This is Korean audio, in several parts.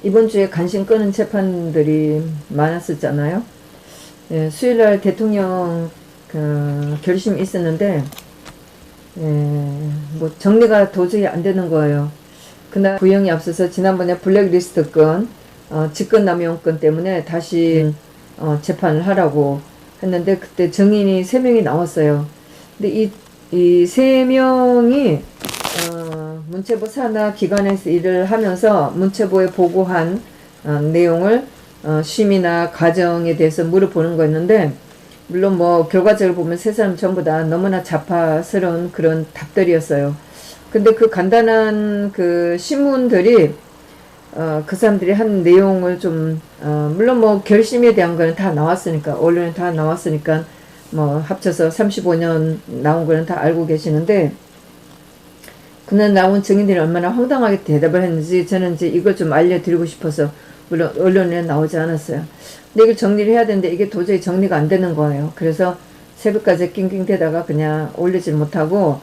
이번 주에 관심 끄는 재판들이 많았었잖아요. 예, 수요일날 대통령 결심이 있었는데, 예, 뭐 정리가 도저히 안 되는 거예요. 그날 구형이 앞서서 지난번에 블랙리스트 건, 직권남용권 때문에 다시 재판을 하라고 했는데, 그때 증인이 3명이 나왔어요. 근데 이 3명이 문체부 산하 기관에서 일을 하면서 문체부에 보고한 내용을 심의나 과정에 대해서 물어보는 거였는데, 물론 뭐 결과적으로 보면 세 사람 전부 다 너무나 자파스러운 그런 답들이었어요. 근데 그 간단한 그 신문들이 그 사람들이 한 내용을 좀 물론 뭐 결심에 대한 거는 다 나왔으니까, 언론에 다 나왔으니까 뭐 합쳐서 35년 나온 거는 다 알고 계시는데, 그날 나온 증인들이 얼마나 황당하게 대답을 했는지 저는 이제 이걸 좀 알려드리고 싶어서, 물론 언론에 나오지 않았어요. 근데 이걸 정리를 해야 되는데 이게 도저히 정리가 안 되는 거예요. 그래서 새벽까지 낑낑대다가 그냥 올리질 못하고,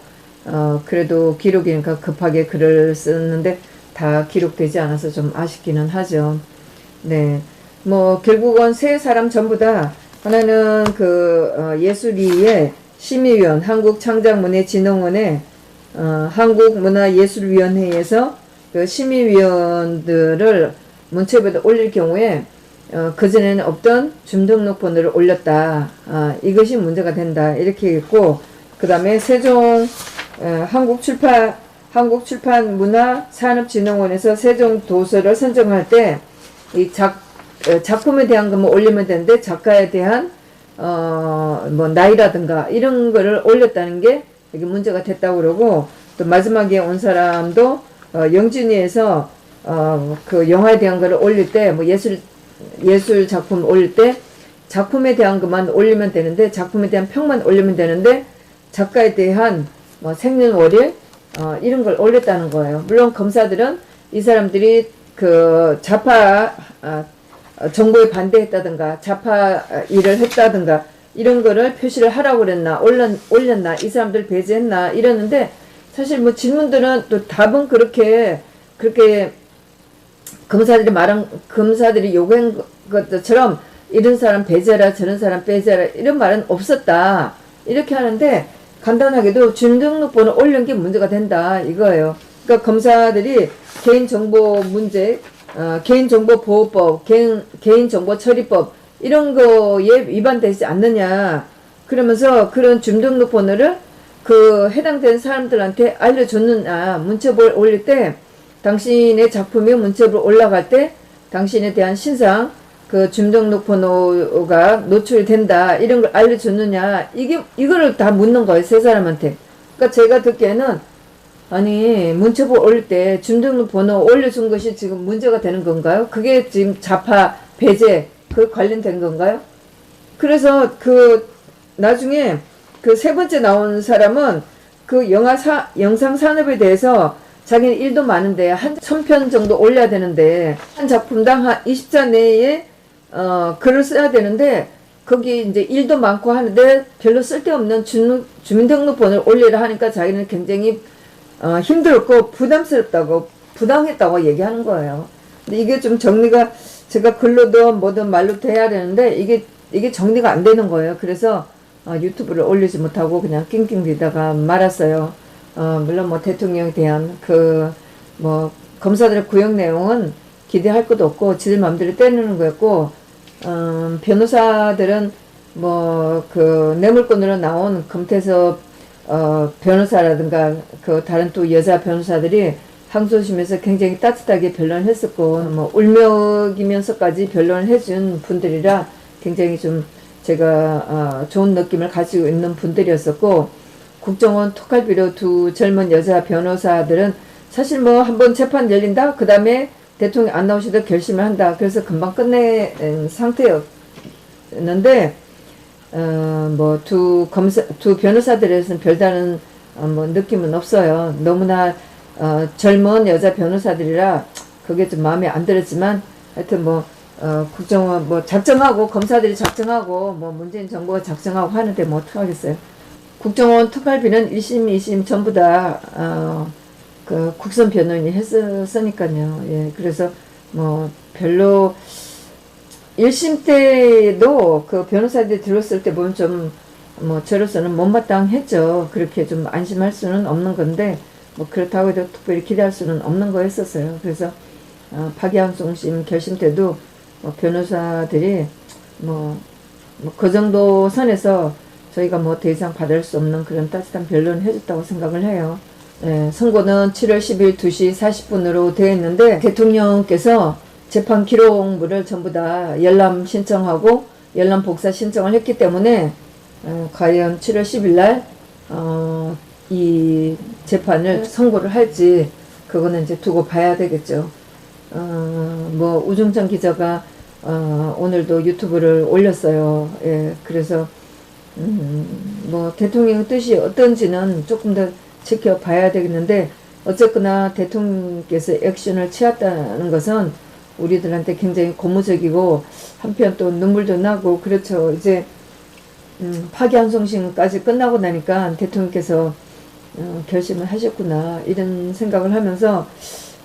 그래도 기록이니까 급하게 글을 썼는데 다 기록되지 않아서 좀 아쉽기는 하죠. 네. 뭐 결국은 세 사람 전부 다, 하나는 예술위의 심의위원, 한국창작문예진흥원의 한국문화예술위원회에서 그 심의위원들을 문체부에 올릴 경우에 그전에는 없던 주민등록번호를 올렸다. 이것이 문제가 된다. 이렇게 했고, 그 다음에 세종 한국출판문화산업진흥원에서 세종 도서를 선정할 때 이 작품에 대한 것만 올리면 되는데, 작가에 대한 뭐 나이라든가 이런 거를 올렸다는 게 이게 문제가 됐다고 그러고, 또 마지막에 온 사람도 영준이에서 그 영화에 대한 거를 올릴 때, 뭐 예술 작품 올릴 때 작품에 대한 것만 올리면 되는데, 작품에 대한 평만 올리면 되는데 작가에 대한 뭐 생년월일 이런 걸 올렸다는 거예요. 물론 검사들은 이 사람들이 그 좌파 정보에 반대했다든가 좌파 일을 했다든가 이런 거를 표시를 하라고 그랬나, 올렸나, 이 사람들 배제했나 이러는데, 사실 뭐 질문들은 또 답은 그렇게 검사들이 요구한 것처럼 이런 사람 배제라 저런 사람 배제라 이런 말은 없었다 이렇게 하는데, 간단하게도 주민등록번호 올린 게 문제가 된다 이거예요. 그러니까 검사들이 개인정보 문제, 개인정보보호법, 개인정보처리법 이런 거에 위반되지 않느냐 그러면서 그런 주민등록번호를 그 해당된 사람들한테 알려줬느냐, 문체부에 올릴 때 당신의 작품이 문체부로 올라갈 때 당신에 대한 신상 그 주민등록번호가 노출이 된다 이런 걸 알려줬느냐, 이거를 다 묻는 거예요, 세 사람한테. 그러니까 제가 듣기에는, 아니 문체부 올릴 때 주민등록번호 올려준 것이 지금 문제가 되는 건가요? 그게 지금 좌파 배제 그 관련된 건가요? 그래서 그 나중에 그 세 번째 나온 사람은 그 영상 산업에 대해서 자기는 일도 많은데 한 1000편 정도 올려야 되는데 한 작품당 한 20자 내에 글을 써야 되는데, 거기 이제 일도 많고 하는데 별로 쓸데없는 주민등록번호를 올리라 하니까 자기는 굉장히 힘들었고 부당했다고 얘기하는 거예요. 근데 이게 좀 정리가, 제가 글로도 뭐든 말로도 해야 되는데 이게 정리가 안 되는 거예요. 그래서 유튜브를 올리지 못하고 그냥 낑낑대다가 말았어요. 물론 뭐 대통령에 대한 뭐 검사들의 구형 내용은 기대할 것도 없고 지들 마음대로 때리는 거였고, 변호사들은 뭐 뇌물건으로 나온 금태섭 변호사라든가 그 다른 또 여자 변호사들이 항소심에서 굉장히 따뜻하게 변론을 했었고, 뭐 울먹이면서까지 변론을 해준 분들이라 굉장히 좀 제가 좋은 느낌을 가지고 있는 분들이었었고, 국정원 톡할비로 두 젊은 여자 변호사들은 사실 뭐 한번 재판 열린다, 그 다음에 대통령 안 나오시도 결심을 한다, 그래서 금방 끝낸 상태였는데, 뭐 두 변호사들에서는 별다른 뭐 느낌은 없어요. 너무나 젊은 여자 변호사들이라 그게 좀 마음에 안 들었지만, 하여튼 뭐 국정원 뭐 작정하고, 검사들이 작정하고, 뭐 문재인 정부가 작정하고 하는데 뭐 어떡하겠어요. 국정원 특활비는 1심, 2심 전부 다 국선 변호인이 했으니까요. 예, 그래서 뭐 별로 1심 때도 그 변호사들이 들었을 때 보면 좀 뭐 저로서는 못마땅했죠. 그렇게 좀 안심할 수는 없는 건데 뭐 그렇다고 해도 특별히 기대할 수는 없는 거였었어요. 그래서 파기환송심 결심 때도 뭐 변호사들이 뭐 그 정도 선에서 저희가 뭐 더 이상 받을 수 없는 그런 따뜻한 변론을 해줬다고 생각을 해요. 예, 선고는 7월 10일 2시 40분으로 되어 있는데 대통령께서 재판 기록물을 전부 다 열람 신청하고 열람 복사 신청을 했기 때문에 과연 7월 10일 날 이 재판을 선고를 할지 그거는 이제 두고 봐야 되겠죠. 뭐 우중찬 기자가 오늘도 유튜브를 올렸어요. 예, 그래서 뭐 대통령의 뜻이 어떤지는 조금 더 지켜봐야 되겠는데 어쨌거나 대통령께서 액션을 취했다는 것은 우리들한테 굉장히 고무적이고 한편 또 눈물도 나고 그렇죠. 이제 파기환송심까지 끝나고 나니까 대통령께서 결심을 하셨구나 이런 생각을 하면서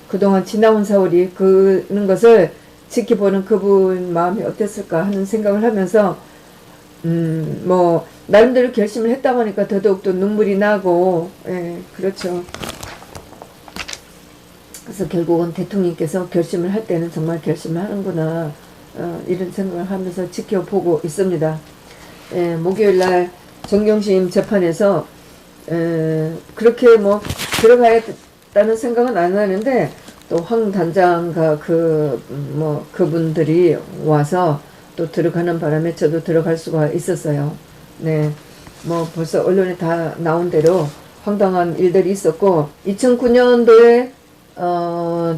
그동안 지나온 세월이 그런 것을 지켜보는 그분 마음이 어땠을까 하는 생각을 하면서 뭐 나름대로 결심을 했다고 하니까 더더욱 또 눈물이 나고 예, 그렇죠. 그래서 결국은 대통령께서 결심을 할 때는 정말 결심을 하는구나 이런 생각을 하면서 지켜보고 있습니다. 예, 목요일날 정경심 재판에서 그렇게 뭐 들어가야겠다는 생각은 안 하는데 또 황 단장과 뭐 그분들이 와서 또 들어가는 바람에 저도 들어갈 수가 있었어요. 네, 뭐 벌써 언론에 다 나온 대로 황당한 일들이 있었고 2009년도에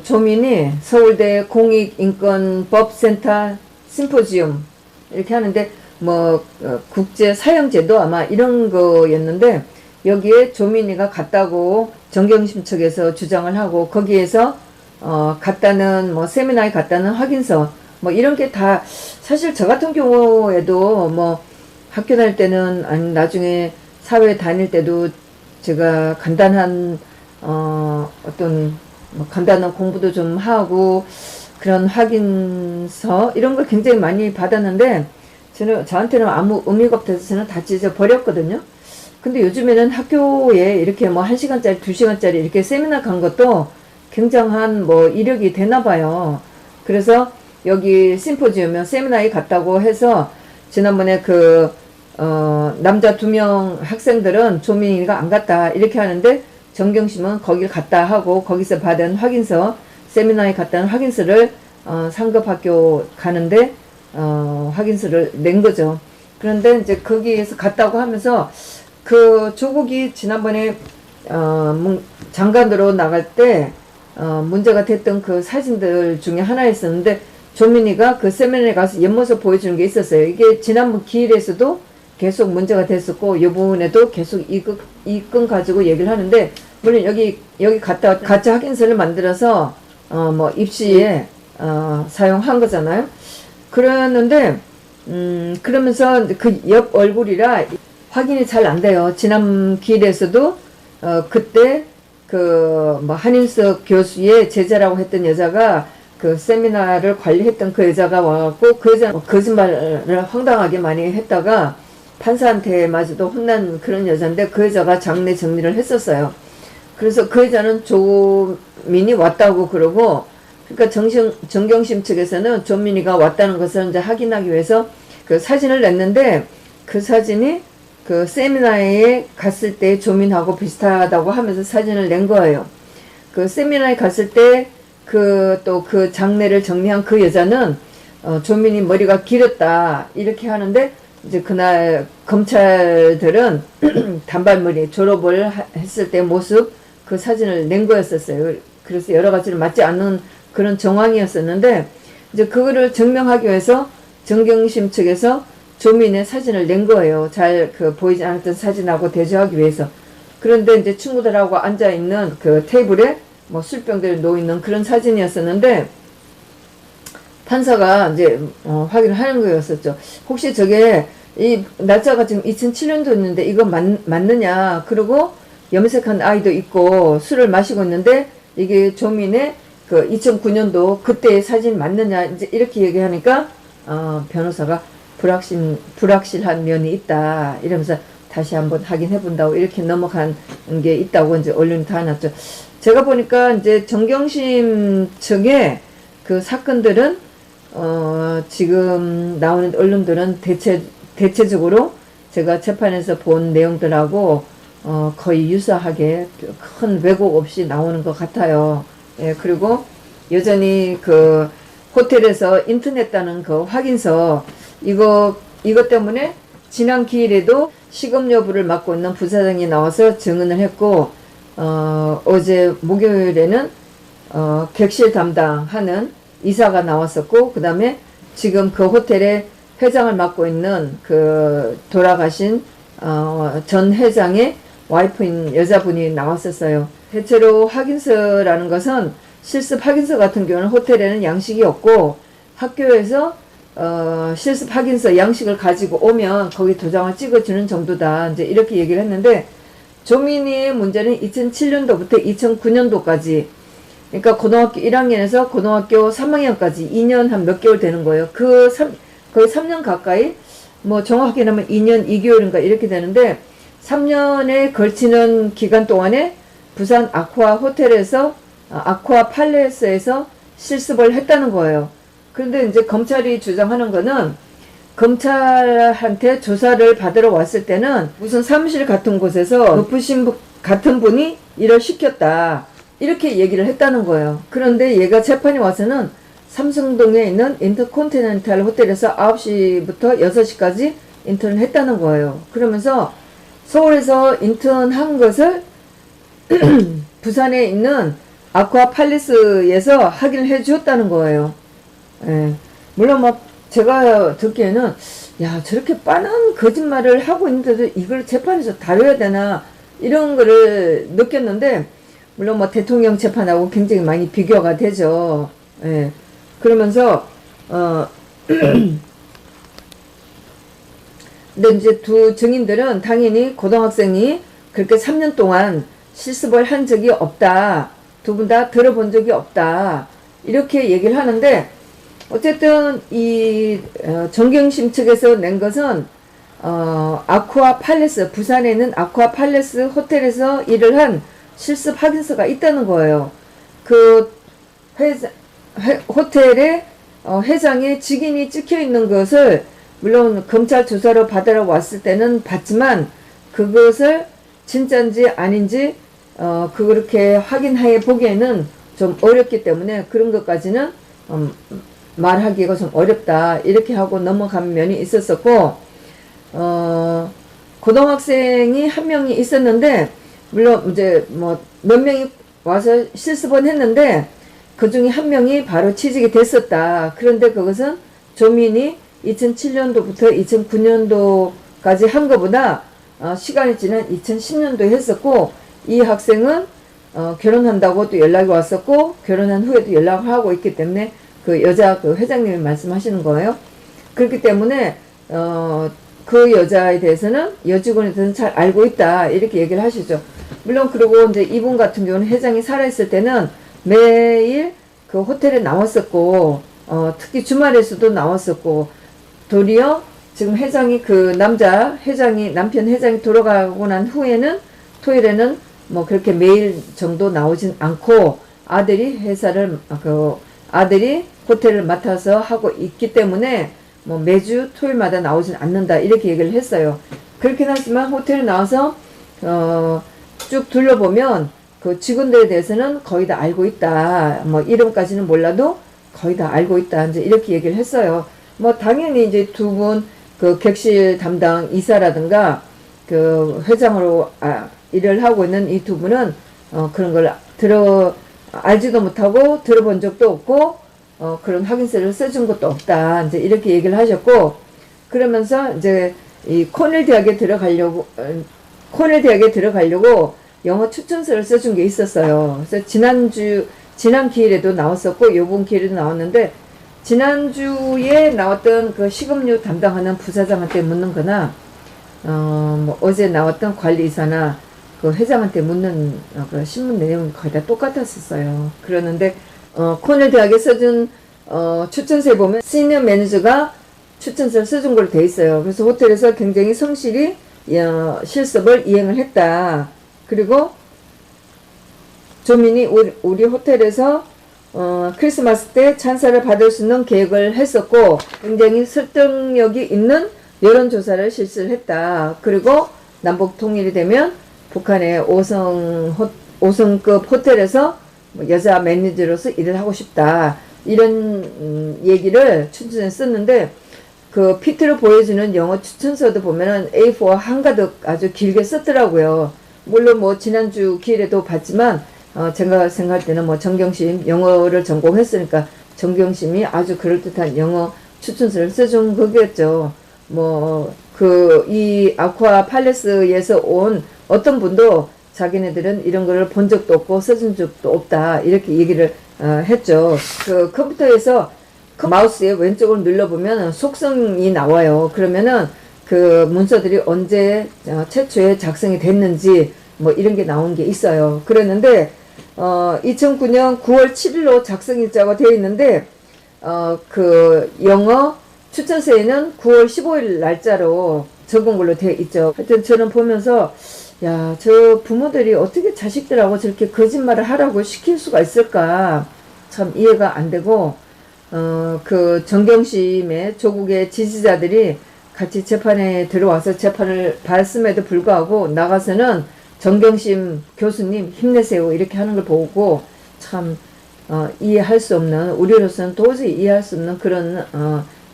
조민이 서울대 공익인권법센터 심포지움 이렇게 하는데 뭐 국제사형제도 아마 이런 거였는데 여기에 조민이가 갔다고 정경심 측에서 주장을 하고 거기에서 갔다는 뭐 세미나에 갔다는 확인서 뭐 이런 게 다 사실 저 같은 경우에도 뭐 학교 다닐 때는 아니 나중에 사회 다닐 때도 제가 간단한 어떤 뭐 간단한 공부도 좀 하고 그런 확인서 이런 걸 굉장히 많이 받았는데 저한테는 아무 의미가 없어서 저는 다 찢어 버렸거든요. 근데 요즘에는 학교에 이렇게 뭐 1시간짜리 2시간짜리 이렇게 세미나 간 것도 굉장한 뭐 이력이 되나 봐요. 그래서 여기 심포지엄에 세미나에 갔다고 해서 지난번에 남자 2명 학생들은 조민이가 안 갔다 이렇게 하는데 정경심은 거길 갔다 하고 거기서 받은 확인서 세미나에 갔다는 확인서를 상급학교 가는데 확인서를 낸 거죠. 그런데 이제 거기에서 갔다고 하면서 그 조국이 지난번에 장관으로 나갈 때 문제가 됐던 그 사진들 중에 하나였었는데 조민이가 그 세미나에 가서 옆모습 보여주는 게 있었어요. 이게 지난번 기일에서도 계속 문제가 됐었고 이 부분에도 계속 이 건 가지고 얘기를 하는데 물론 여기 갔다 가짜 확인서를 만들어서 뭐 입시에 사용한 거잖아요. 그러는데 그러면서 그 옆 얼굴이라 확인이 잘 안 돼요. 지난 기일에서도 그때 뭐 한인석 교수의 제자라고 했던 여자가 그 세미나를 관리했던 그 여자가 와갖고 그 여자 거짓말을 황당하게 많이 했다가 판사한테 마저도 혼난 그런 여자인데 그 여자가 장례 정리를 했었어요. 그래서 그 여자는 조민이 왔다고 그러고 그러니까 정경심 측에서는 조민이가 왔다는 것을 이제 확인하기 위해서 그 사진을 냈는데 그 사진이 그 세미나에 갔을 때 조민하고 비슷하다고 하면서 사진을 낸 거예요. 그 세미나에 갔을 때 또 그 장례를 정리한 그 여자는 조민이 머리가 길었다 이렇게 하는데 이제 그날 검찰들은 단발머리 졸업을 했을 때 모습 그 사진을 낸 거였었어요. 그래서 여러 가지로 맞지 않는 그런 정황이었었는데 이제 그거를 증명하기 위해서 정경심 측에서 조민의 사진을 낸 거예요. 잘 보이지 않았던 사진하고 대조하기 위해서. 그런데 이제 친구들하고 앉아있는 그 테이블에 뭐 술병들이 놓여있는 그런 사진이었었는데 판사가 이제 확인을 하는 거였었죠. 혹시 저게 이 날짜가 지금 2007년도였는데 이거 맞느냐. 그리고 염색한 아이도 있고 술을 마시고 있는데 이게 조민의 그 2009년도 그때의 사진 맞느냐 이제 이렇게 얘기하니까 변호사가 불확실한 면이 있다 이러면서 다시 한번 확인해 본다고 이렇게 넘어간 게 있다고 이제 언론이 다 났죠. 제가 보니까 이제 정경심 측의 그 사건들은 지금 나오는 언론들은 대체적으로 제가 재판에서 본 내용들하고 거의 유사하게 큰 왜곡 없이 나오는 것 같아요. 예, 그리고 여전히 그 호텔에서 인터넷 다는 그 확인서 이것 때문에 지난 기일에도 시급 여부를 맡고 있는 부사장이 나와서 증언을 했고 어제 목요일에는 객실 담당하는 이사가 나왔었고 그 다음에 지금 그 호텔의 회장을 맡고 있는 그 돌아가신 전 회장의 와이프인 여자분이 나왔었어요. 대체로 확인서라는 것은 실습 확인서 같은 경우는 호텔에는 양식이 없고 학교에서 실습 확인서 양식을 가지고 오면 거기 도장을 찍어주는 정도다 이제 이렇게 얘기를 했는데 조민희의 문제는 2007년도부터 2009년도까지 그러니까 고등학교 1학년에서 고등학교 3학년까지 2년 한 몇 개월 되는 거예요. 거의 3년 가까이 뭐 정확하게 하면 2년 2개월인가 이렇게 되는데 3년에 걸치는 기간 동안에 부산 아쿠아 호텔에서 아쿠아 팔레스에서 실습을 했다는 거예요. 그런데 이제 검찰이 주장하는 거는 검찰한테 조사를 받으러 왔을 때는 무슨 사무실 같은 곳에서 높으신 같은 분이 일을 시켰다 이렇게 얘기를 했다는 거예요. 그런데 얘가 재판에 와서는 삼성동에 있는 인터콘티넨탈 호텔에서 9시부터 6시까지 인턴을 했다는 거예요. 그러면서 서울에서 인턴한 것을 부산에 있는 아쿠아 팔리스에서 확인을 해 주었다는 거예요. 예. 물론 막 제가 듣기에는 야 저렇게 빤한 거짓말을 하고 있는데도 이걸 재판에서 다뤄야 되나 이런 거를 느꼈는데 물론 뭐 대통령 재판하고 굉장히 많이 비교가 되죠. 예. 그러면서 근데 이제 두 증인들은 당연히 고등학생이 그렇게 3년 동안 실습을 한 적이 없다. 두 분 다 들어본 적이 없다. 이렇게 얘기를 하는데 어쨌든 이 정경심 측에서 낸 것은 아쿠아 팔레스 부산에 있는 아쿠아 팔레스 호텔에서 일을 한 실습 확인서가 있다는 거예요. 그 호텔에 회장의 직인이 찍혀 있는 것을 물론 검찰 조사로 받으러 왔을 때는 봤지만 그것을 진짜인지 아닌지 그렇게 확인해 보기에는 좀 어렵기 때문에 그런 것까지는 말하기가 좀 어렵다 이렇게 하고 넘어간 면이 있었었고 고등학생이 한 명이 있었는데 물론 이제 뭐 몇 명이 와서 실습은 했는데 그 중에 한 명이 바로 취직이 됐었다. 그런데 그것은 조민이 2007년도부터 2009년도까지 한 것보다 시간이 지난 2010년도에 했었고 이 학생은 결혼한다고 또 연락이 왔었고 결혼한 후에도 연락을 하고 있기 때문에 그 여자 그 회장님이 말씀하시는 거예요. 그렇기 때문에 그 여자에 대해서는 여직원에 대해서는 잘 알고 있다 이렇게 얘기를 하시죠. 물론 그리고 이제 이분 같은 경우는 회장이 살아있을 때는 매일 그 호텔에 나왔었고 특히 주말에서도 나왔었고 도리어 지금 회장이 그 남편 회장이 돌아가고 난 후에는 토요일에는 뭐 그렇게 매일 정도 나오진 않고 아들이 아들이 호텔을 맡아서 하고 있기 때문에 뭐 매주 토요일마다 나오진 않는다 이렇게 얘기를 했어요. 그렇긴 하지만 호텔에 나와서 쭉 둘러보면 그 직원들에 대해서는 거의 다 알고 있다. 뭐 이름까지는 몰라도 거의 다 알고 있다. 이제 이렇게 얘기를 했어요. 뭐 당연히 이제 두 분 그 객실 담당 이사라든가 그 회장으로 일을 하고 있는 이 두 분은 그런 걸 알지도 못하고 들어본 적도 없고 그런 확인서를 써준 것도 없다. 이제 이렇게 얘기를 하셨고 그러면서 이제 이 코넬 대학에 들어가려고 영어 추천서를 써준 게 있었어요. 그래서 지난 기일에도 나왔었고 요번 기일에도 나왔는데 지난주에 나왔던 그 식음료 담당하는 부사장한테 묻는 거나 뭐 어제 나왔던 관리이사나 그 회장한테 묻는 그 신문 내용이 거의 다 똑같았었어요. 그러는데 코넬 대학에 써준 추천서에 보면 시니어 매니저가 추천서를 써준 걸로 돼 있어요. 그래서 호텔에서 굉장히 성실히 실습을 이행을 했다. 그리고 조민이 우리 호텔에서 크리스마스 때 찬사를 받을 수 있는 계획을 했었고 굉장히 설득력이 있는 여론조사를 실시를 했다. 그리고 남북 통일이 되면 북한의 5성급 호텔에서 여자 매니저로서 일을 하고 싶다. 이런 얘기를 추천서에 썼는데 그 PT로 보여주는 영어 추천서도 보면은 A4 한가득 아주 길게 썼더라고요. 물론 뭐 지난주 기일에도 봤지만 제가 생각할 때는 뭐 정경심 영어를 전공했으니까 정경심이 아주 그럴듯한 영어 추천서를 써준 거겠죠. 뭐 이 아쿠아 팔레스에서 온 어떤 분도 자기네들은 이런 거를 본 적도 없고 써준 적도 없다 이렇게 얘기를 했죠. 그 컴퓨터에서 마우스의 왼쪽을 눌러보면 속성이 나와요. 그러면은 그 문서들이 언제 최초에 작성이 됐는지 뭐 이런 게 나온 게 있어요. 그랬는데 2009년 9월 7일로 작성일자가 되어 있는데 그 영어 추천서에는 9월 15일 날짜로 적은 걸로 되어 있죠. 하여튼 저는 보면서 야, 저 부모들이 어떻게 자식들하고 저렇게 거짓말을 하라고 시킬 수가 있을까 참 이해가 안 되고 그 정경심의 조국의 지지자들이 같이 재판에 들어와서 재판을 받았음에도 불구하고 나가서는 정경심 교수님 힘내세요 이렇게 하는 걸 보고 참 이해할 수 없는 우리로서는 도저히 이해할 수 없는 그런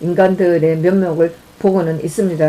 인간들의 면목을 보고는 있습니다.